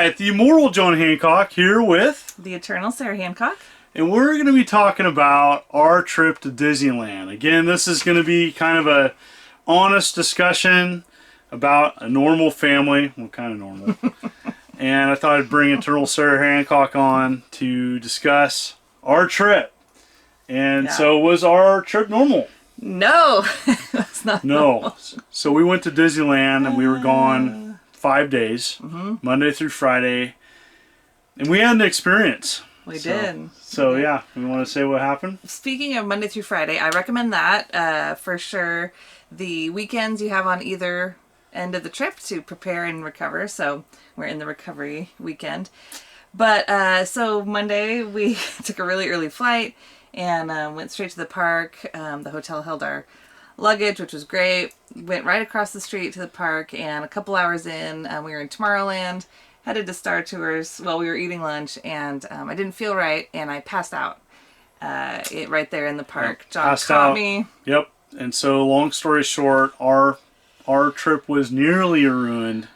right, the immortal John Hancock here with the eternal Sarah Hancock. And we're going to be talking about our trip to Disneyland. Again, this is going to be kind of a honest discussion about a normal family. Well, kind of normal. And I thought I'd bring eternal Sarah Hancock on to discuss our trip. And so was our trip normal? No, it's not normal. So we went to Disneyland and we were gone 5 days, Monday through Friday. And we had an experience. We did. So yeah, we want to say what happened? Speaking of Monday through Friday, I recommend that for sure. The weekends you have on either end of the trip to prepare and recover. So we're in the recovery weekend. But so Monday we took a really early flight and went straight to the park. The hotel held our luggage, which was great. Went right across the street to the park, and a couple hours in, we were in Tomorrowland. Headed to Star Tours while we were eating lunch, and I didn't feel right, and I passed out right there in the park. Yep. John caught me. Yep. And so, long story short, our trip was nearly ruined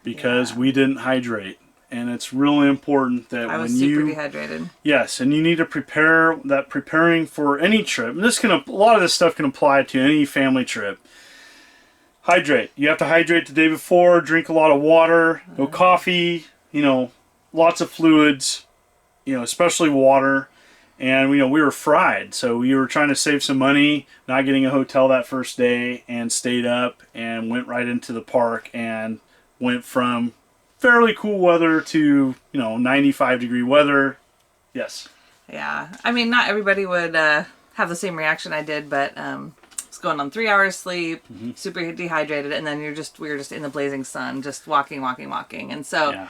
because we didn't hydrate. And it's really important that I was super dehydrated. Yes, and you need to preparing for any trip. And a lot of this stuff can apply to any family trip. Hydrate. You have to hydrate the day before, drink a lot of water, no coffee, lots of fluids, especially water. And, we were fried. So we were trying to save some money, not getting a hotel that first day, and stayed up and went right into the park and went from fairly cool weather to, 95-degree weather. Yes. Yeah. I mean, not everybody would have the same reaction I did, but going on 3 hours sleep, super dehydrated, and then we were just in the blazing sun, just walking. And so,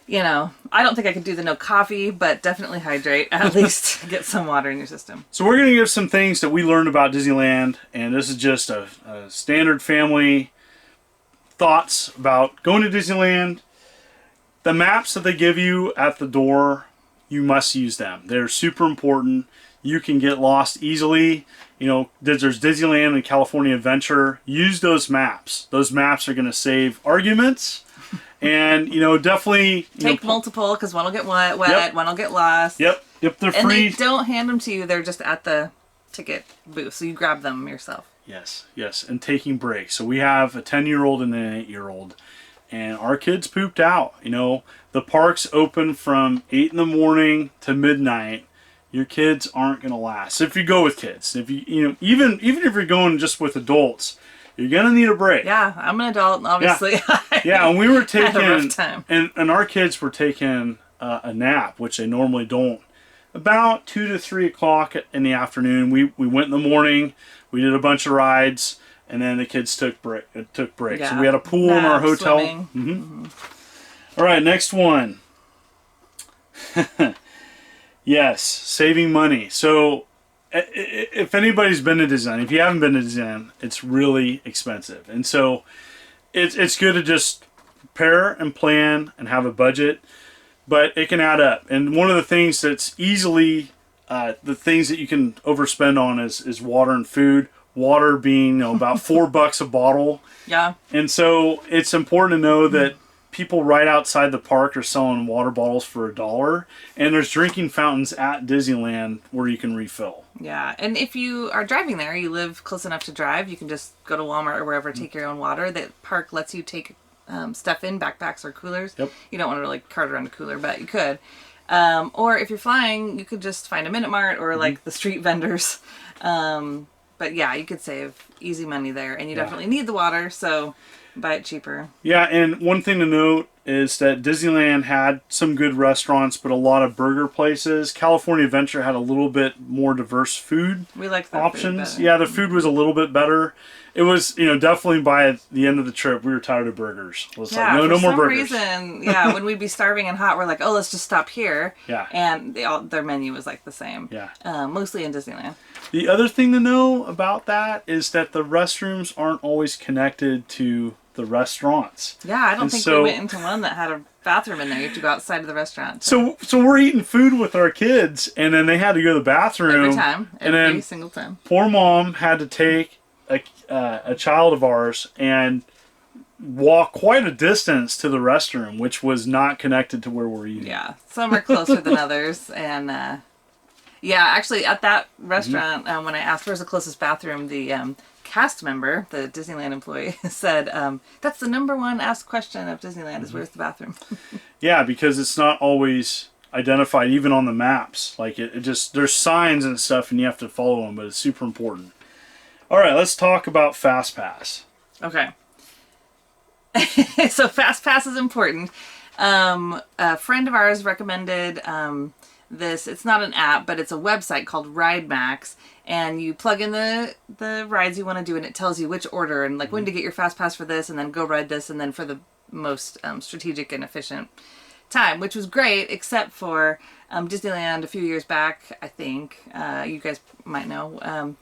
I don't think I could do the no coffee, but definitely hydrate, at least get some water in your system. So we're going to give some things that we learned about Disneyland, and this is just a standard family thoughts about going to Disneyland. The maps that they give you at the door, you must use them. They're super important. You can get lost easily. There's Disneyland and California Adventure. Use those maps. Those maps are going to save arguments. And, definitely... Take multiple, because one will get wet, one will get lost. Yep, they're free. And they don't hand them to you. They're just at the ticket booth, so you grab them yourself. Yes, and taking breaks. So we have a 10-year-old and an 8-year-old. And our kids pooped out. The park's open from 8 in the morning to midnight. Your kids aren't going to last. If you go with kids, if even if you're going just with adults, you're going to need a break. Yeah, I'm an adult, obviously. Yeah, and we were taking had a rough time. And our kids were taking a nap, which they normally don't. About 2 to 3 o'clock in the afternoon, we went in the morning. We did a bunch of rides, and then the kids took breaks. Yeah. So we had a pool in our hotel. All right, next one. Yes, saving money. So if anybody's been to Disneyland, if you haven't been to Disneyland, it's really expensive. And so it's good to just prepare and plan and have a budget, but it can add up. And one of the things that's easily, the things that you can overspend on is water and food. Water being about $4 a bottle. Yeah. And so it's important to know that people right outside the park are selling water bottles for $1, and there's drinking fountains at Disneyland where you can refill. Yeah, and if you are driving there, you live close enough to drive, you can just go to Walmart or wherever, take your own water. The park lets you take stuff in, backpacks or coolers. Yep. You don't want to really cart around a cooler, but you could. Or if you're flying, you could just find a Minute Mart or like the street vendors. But yeah, you could save easy money there, and you definitely need the water, so buy it cheaper. Yeah, and one thing to note is that Disneyland had some good restaurants, but a lot of burger places. California Adventure had a little bit more diverse food options. Food yeah, the food was a little bit better. It was, definitely by the end of the trip, we were tired of burgers. It was like, no more burgers. For some reason, when we'd be starving and hot, we're like, oh, let's just stop here. Yeah. And their menu was like the same. Yeah. Mostly in Disneyland. The other thing to know about that is that the restrooms aren't always connected to the restaurants. Yeah, I don't think we went into one that had a bathroom in there. You have to go outside of the restaurant. So we're eating food with our kids, and then they had to go to the bathroom. Every time. Every single time. Poor mom had to take a child of ours and walk quite a distance to the restroom, which was not connected to where we're eating. Yeah, some are closer than others, and yeah, actually at that restaurant, when I asked where's the closest bathroom, the cast member, the Disneyland employee, said that's the number one asked question of Disneyland is where's the bathroom. Yeah, because it's not always identified even on the maps. Like it just, there's signs and stuff and you have to follow them, but it's super important. All right, let's talk about FastPass. Okay. So FastPass is important. A friend of ours recommended this. It's not an app, but it's a website called RideMax, and you plug in the rides you want to do, and it tells you which order and like when to get your FastPass for this, and then go ride this, and then for the most strategic and efficient time, which was great, except for Disneyland a few years back, I think, you guys might know,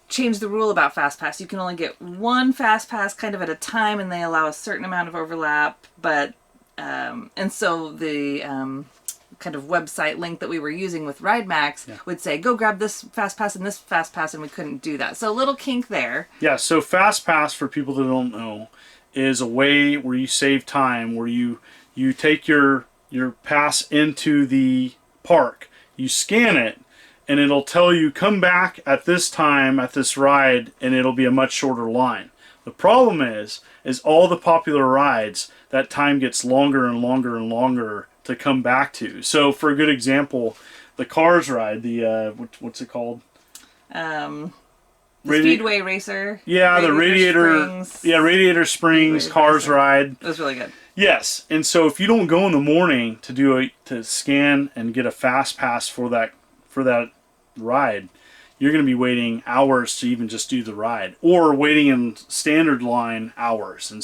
changed the rule about FastPass. You can only get one FastPass kind of at a time, and they allow a certain amount of overlap, but, and so the kind of website link that we were using with RideMax would say, go grab this FastPass and this FastPass, and we couldn't do that. So a little kink there. Yeah, so FastPass, for people that don't know, is a way where you save time, where you take your pass into the park, you scan it, and it'll tell you come back at this time at this ride, and it'll be a much shorter line. The problem is all the popular rides, that time gets longer and longer and longer to come back to. So for a good example, the Cars ride, the what's it called? The Speedway Racer. Yeah, the Radiator Springs. Yeah, Radiator Springs Cars ride. It was really good. Yes, and so if you don't go in the morning to scan and get a fast pass for that ride, you're going to be waiting hours to even just do the ride, or waiting in standard line hours. And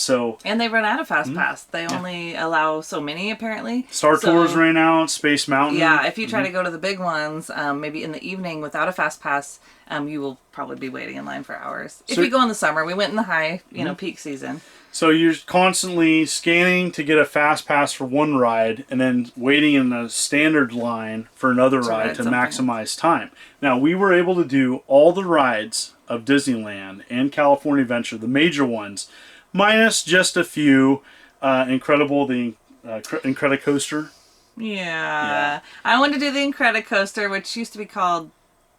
they run out of fast pass. They only allow so many, apparently. Star Tours ran out, Space Mountain. Yeah, if you try to go to the big ones, maybe in the evening without a fast pass, you will probably be waiting in line for hours. If you go in the summer, we went in the high, peak season. So you're constantly scanning to get a fast pass for one ride, and then waiting in a standard line for another ride to maximize time. Now, we were able to do all the rides of Disneyland and California Adventure, the major ones, minus just a few. Incredible, the Incredicoaster. Yeah. I wanted to do the Incredicoaster, which used to be called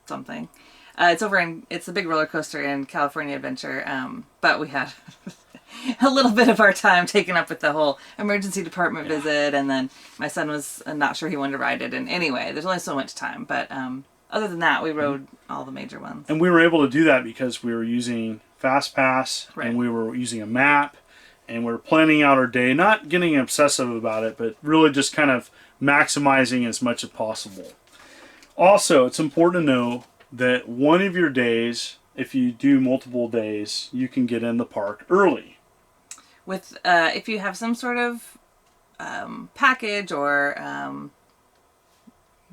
something. It's the big roller coaster in California Adventure, but we had a little bit of our time taken up with the whole emergency department visit, and then my son was not sure he wanted to ride it, and anyway, there's only so much time, but other than that, we rode all the major ones. And we were able to do that because we were using FastPass, and we were using a map, and we were planning out our day, not getting obsessive about it, but really just kind of maximizing as much as possible. Also, it's important to know that one of your days, if you do multiple days, you can get in the park early. With if you have some sort of package or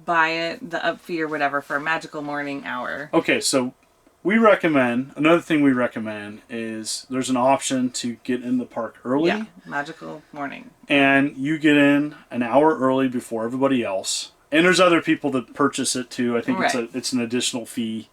buy it, the up fee or whatever for a magical morning hour. Okay, so another thing we recommend is there's an option to get in the park early. Yeah, magical morning. And you get in an hour early before everybody else. And there's other people that purchase it too. I think it's an additional fee.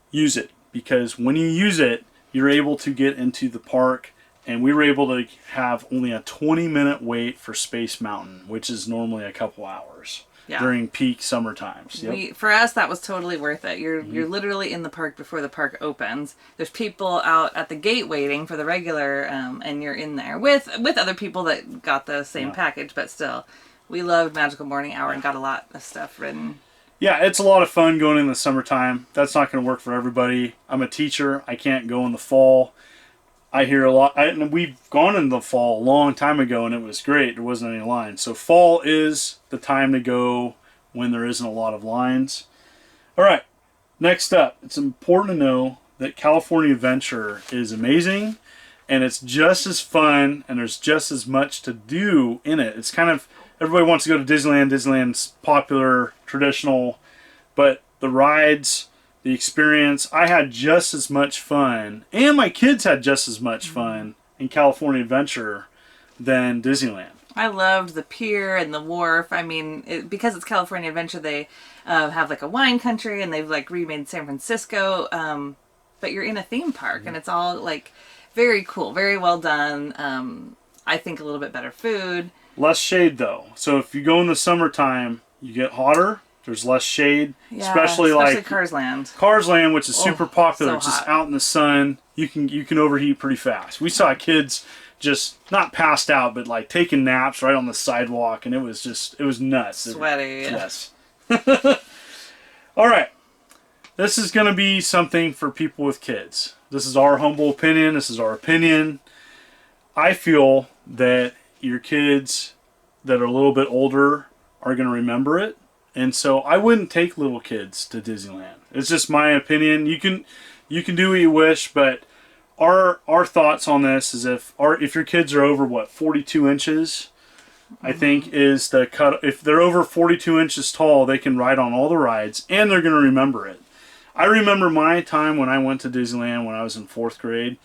Use it, because when you use it, you're able to get into the park. And we were able to have only a 20-minute wait for Space Mountain, which is normally a couple hours during peak summer times. For us, that was totally worth it. You're literally in the park before the park opens. There's people out at the gate waiting for the regular, and you're in there with other people that got the same package, but still. We loved Magical Morning Hour and got a lot of stuff written. Yeah, it's a lot of fun going in the summertime. That's not going to work for everybody. I'm a teacher. I can't go in the fall. I hear a lot. We've gone in the fall a long time ago, and it was great. There wasn't any lines. So fall is the time to go when there isn't a lot of lines. All right, next up, it's important to know that California Adventure is amazing, and it's just as fun, and there's just as much to do in it. It's kind of, everybody wants to go to Disneyland. Disneyland's popular, traditional, but the rides, the experience, I had just as much fun, and my kids had just as much fun in California Adventure than Disneyland. I loved the pier and the wharf. I mean, because it's California Adventure, they have like a wine country, and they've like remade San Francisco, but you're in a theme park, and it's all like very cool, very well done. I think a little bit better food. Less shade though. So if you go in the summertime, you get hotter. There's less shade, especially like Cars Land. Cars Land, which is super popular. So it's just hot. out in the sun. You can overheat pretty fast. We saw kids just not passed out, but like taking naps right on the sidewalk, and it was nuts. Sweaty. Yes. All right. This is going to be something for people with kids. This is our humble opinion. This is our opinion. I feel that your kids that are a little bit older are going to remember it. And so I wouldn't take little kids to Disneyland. It's just my opinion. You can do what you wish, but our thoughts on this is if your kids are over 42 inches, I think is the cut. If they're over 42 inches tall, they can ride on all the rides and they're going to remember it. I remember my time when I went to Disneyland when I was in 4th grade.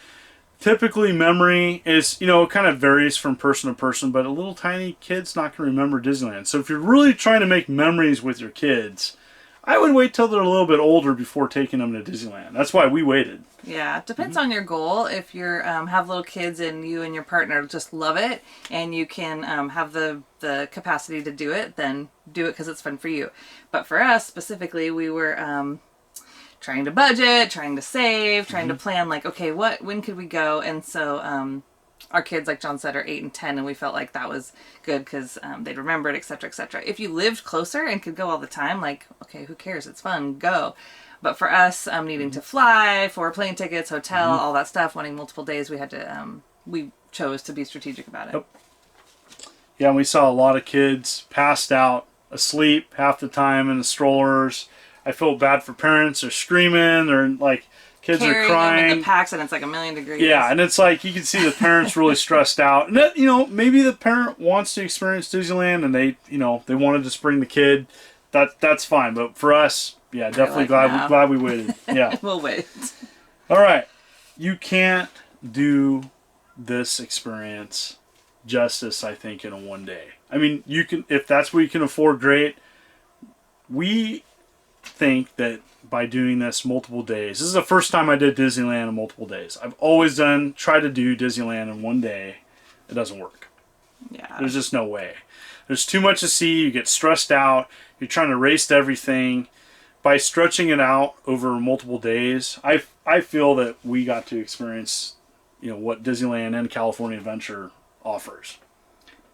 Typically, memory is, it kind of varies from person to person, but a little tiny kid's not going to remember Disneyland. So if you're really trying to make memories with your kids, I would wait till they're a little bit older before taking them to Disneyland. That's why we waited. Yeah, it depends on your goal. If you have little kids and you and your partner just love it and you can have the capacity to do it, then do it because it's fun for you. But for us specifically, we were trying to budget, trying to save, trying to plan like, okay, when could we go? And so our kids, like John said, are 8 and 10, and we felt like that was good because they'd remember it, etc., etc. If you lived closer and could go all the time, like, okay, who cares? It's fun, go. But for us, needing to fly, for plane tickets, hotel, all that stuff, wanting multiple days, we had to, we chose to be strategic about it. Yep. Yeah, and we saw a lot of kids passed out, asleep half the time in the strollers. I feel bad for parents. They're screaming. They're like, kids are crying. Them in the packs, and it's like 1,000,000 degrees. Yeah, and it's like you can see the parents really stressed out. And that, maybe the parent wants to experience Disneyland, and they wanted to just bring the kid. That's fine. But for us, yeah, definitely glad we waited. Yeah, we'll wait. All right, you can't do this experience justice, I think, in a one day. I mean, you can if that's what you can afford. Great. We think that by doing this multiple days, this is the first time I did Disneyland in multiple days. I've always tried to do Disneyland in one day. It doesn't work. Yeah. There's just no way. There's too much to see. You get stressed out. You're trying to race to everything. By stretching it out over multiple days, I feel that we got to experience, what Disneyland and California Adventure offers.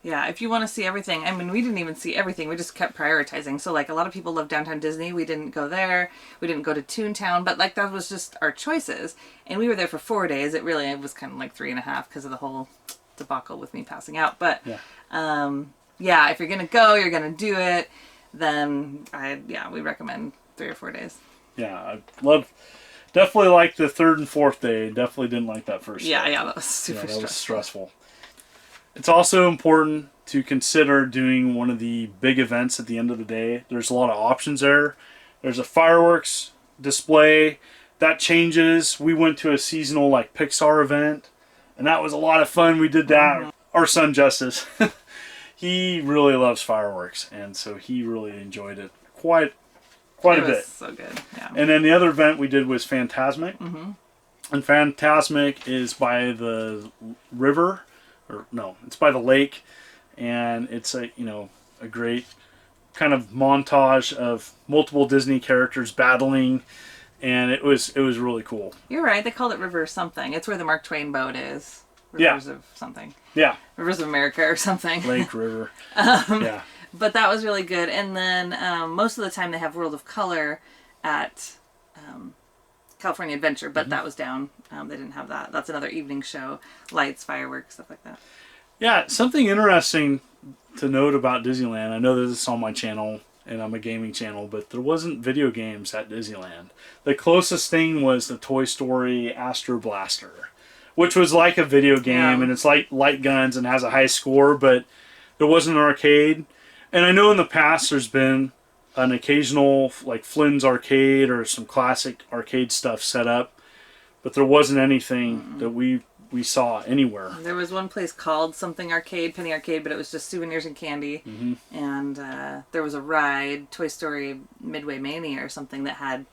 Yeah, if you want to see everything, I mean, we didn't even see everything. We just kept prioritizing. So, like, a lot of people love Downtown Disney. We didn't go there. We didn't go to Toontown. But, like, that was just our choices. And we were there for 4 days. It was kind of like 3.5 because of the whole debacle with me passing out. But, yeah, if you're going to go, you're going to do it, then, we recommend 3 or 4 days. Yeah, definitely liked the 3rd and 4th day. Definitely didn't like that first day. Yeah, that was super stressful. That was stressful. It's also important to consider doing one of the big events at the end of the day. There's a lot of options there. There's a fireworks display. That changes. We went to a seasonal Pixar event, and that was a lot of fun. We did that. Our son Justice, he really loves fireworks, and so he really enjoyed it quite a bit. So good, yeah. And then the other event we did was Fantasmic. And Fantasmic is by the river. It's by the lake, and it's a great kind of montage of multiple Disney characters battling, and it was really cool. You're right. They called it River something. It's where the Mark Twain boat is. Rivers of something. Yeah. Rivers of America or something. Lake, river. Yeah. But that was really good. And then most of the time they have World of Color at California Adventure, but that was down. They didn't have that. That's another evening show. Lights, fireworks, stuff like that. Yeah, something interesting to note about Disneyland. I know that this is on my channel, and I'm a gaming channel, but there wasn't video games at Disneyland. The closest thing was the Toy Story Astro Blaster, which was like a video game, and it's like light guns and has a high score, but there wasn't an arcade. And I know in the past there's been an occasional Flynn's Arcade or some classic arcade stuff set up, but there wasn't anything that we saw anywhere. There was one place called something arcade, Penny Arcade, but it was just souvenirs and candy. And there was a ride, Toy Story Midway Mania or something, that had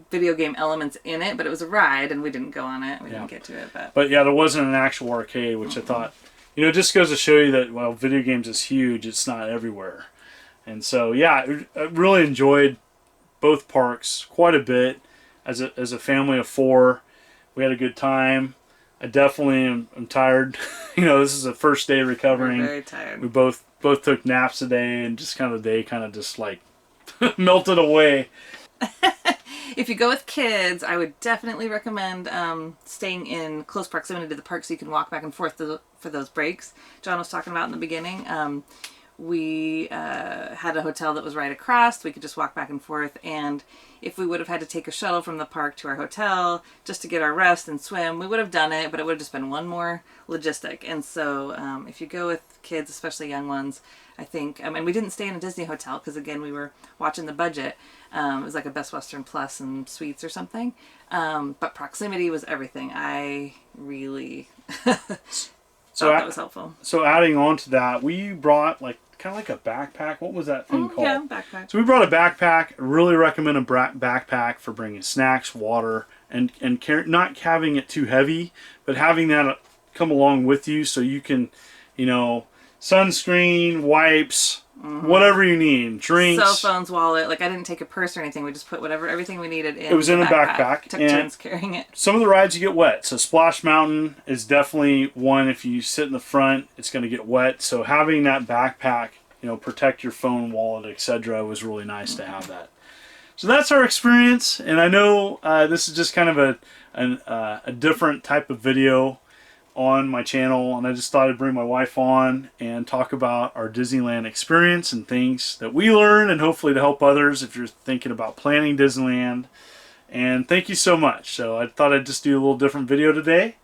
video game elements in it, but it was a ride, and we didn't go on it. We didn't get to it, but yeah, there wasn't an actual arcade, which I thought, you know, it just goes to show you that while video games is huge, it's not everywhere. And so yeah, I really enjoyed both parks quite a bit. As a family of 4, we had a good time. I definitely am tired. You know, this is the first day recovering. We're very tired. We both took naps a day, and just kind of the day kind of just like melted away. If you go with kids, I would definitely recommend staying in close proximity to the park so you can walk back and forth for those breaks John was talking about in the beginning. We had a hotel that was right across. We could just walk back and forth. And if we would have had to take a shuttle from the park to our hotel just to get our rest and swim, we would have done it, but it would have just been one more logistic. And so if you go with kids, especially young ones, I think, and we didn't stay in a Disney hotel because, again, we were watching the budget. It was like a Best Western Plus and suites or something. But proximity was everything. I really thought that was helpful. So adding on to that, we brought kind of like a backpack. What was that thing called? Yeah, backpack. So we brought a backpack. I really recommend a backpack for bringing snacks, water, and not having it too heavy, but having that come along with you so you can, you know, sunscreen, wipes, whatever you need, drinks, cell phones, wallet. Like, I didn't take a purse or anything. We just put everything we needed in. It was in a backpack. Took turns carrying it. Some of the rides you get wet. So Splash Mountain is definitely one. If you sit in the front, it's going to get wet. So having that backpack, you know, protect your phone, wallet, etc., was really nice to have that. So that's our experience, and I know this is just kind of a different type of video on my channel, and I just thought I'd bring my wife on and talk about our Disneyland experience and things that we learned, and hopefully to help others if you're thinking about planning Disneyland. And thank you so much. So I thought I'd just do a little different video today.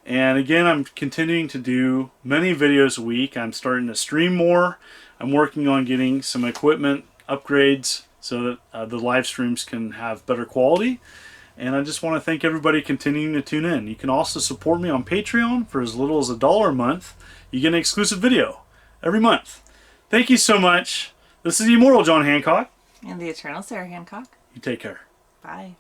And again, I'm continuing to do many videos a week. I'm starting to stream more. I'm working on getting some equipment upgrades so that the live streams can have better quality. And I just want to thank everybody continuing to tune in. You can also support me on Patreon for as little as $1 a month. You get an exclusive video every month. Thank you so much. This is the Immortal John Hancock. And the Eternal Sarah Hancock. You take care. Bye.